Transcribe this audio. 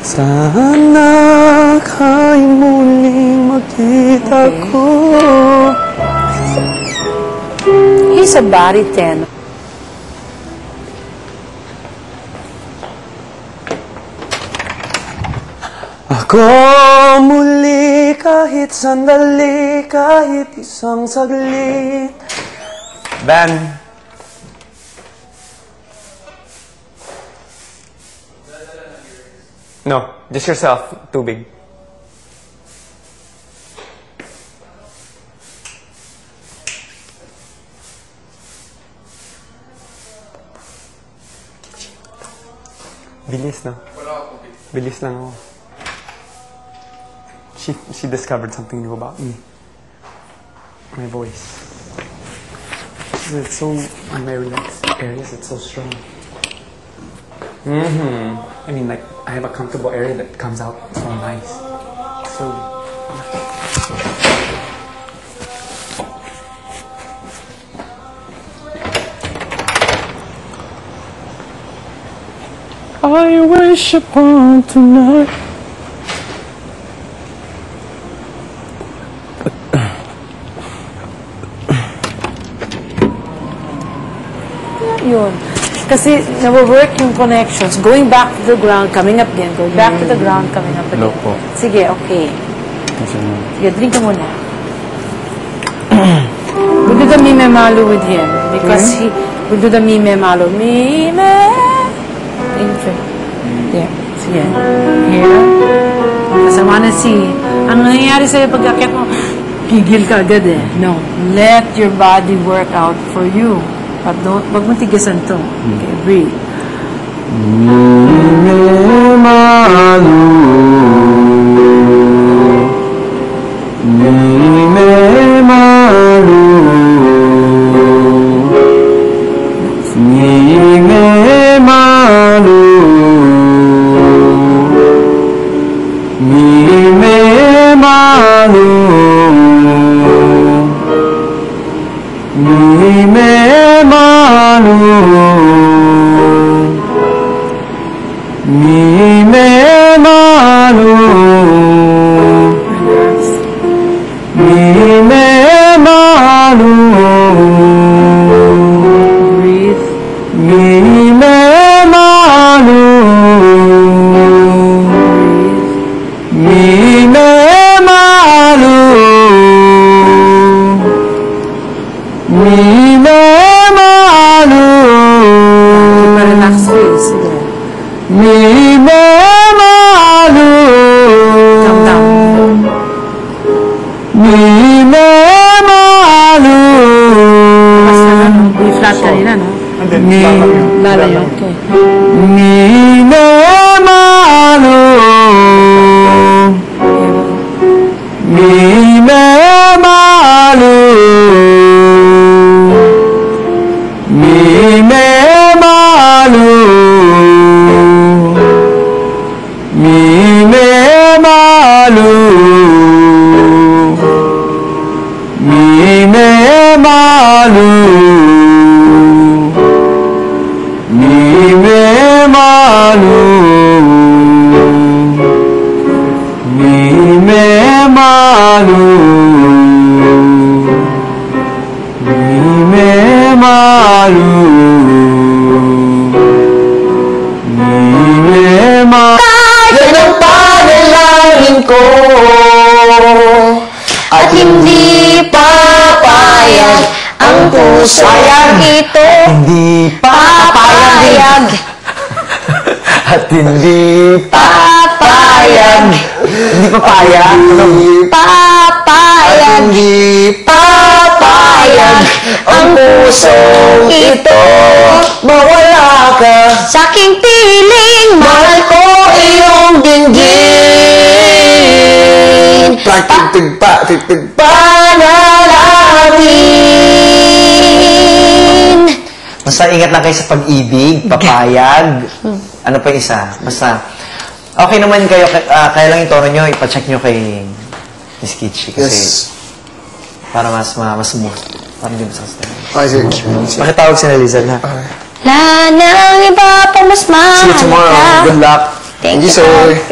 Sana kay muling makita ko. He's a baritone. Ako muli kahit sandali, kahit isang saglit. Ben. No, just yourself. Tubig. Bilis, no? Bilis lang ako. She discovered something new about me. My voice. It's so, on my relaxed areas, it's so strong. I mean, like, I have a comfortable area that comes out so nice. So, I wish upon tonight. Yun. Kasi nawo-work yung connections. Going back to the ground, coming up again. Going back to the ground, coming up again. No po. Sige, okay. Sige, drink ka muna. We'll do the mime malo with him. Because we'll do the mime malo. Mime! There. Sige. Here. Kasama na si... Ang nangyayari sa'yo pag akit mo, gigil ka agad eh. No. Let your body work out for you. But don't, wag mo tigasan to. Okay, breathe. Mime malo, mime malo, mime malo, mime malo, mime Mime malo, mime malo, Breathe. mime malo, mime malo, mime malo. Relax face. Sige. Mime malo, Calm down. mime malo, Basta na, no? B-flat kanina, no? Lalayo. Okay. mime malo, mime malo, mime malo. Mime malo, mime malo, mime malo, mime malo, mime malo, mime malo. Yan ang panalangin ko at hindi papayag ang puso ito. Hindi papayag at hindi papayag. Hindi papayag. Papayag. Hindi papayag ang puso ito. Mawala ka Sa aking piling, mahal ko iyong dinggin. Panalangin. Basta ingat lang kayo sa pag-ibig, papayag. Ano pa yung isa? Basta, okay naman kayo, kaya lang yung tono nyo, ipacheck nyo kay Miss Kitchi. Kasi, para mas smooth. Para hindi masastan. Okay, sir. Pakitawag si Nalizal, ha? wala nang iba pa mas mahal. See you tomorrow. Good luck. Thank Thank you, you, sir.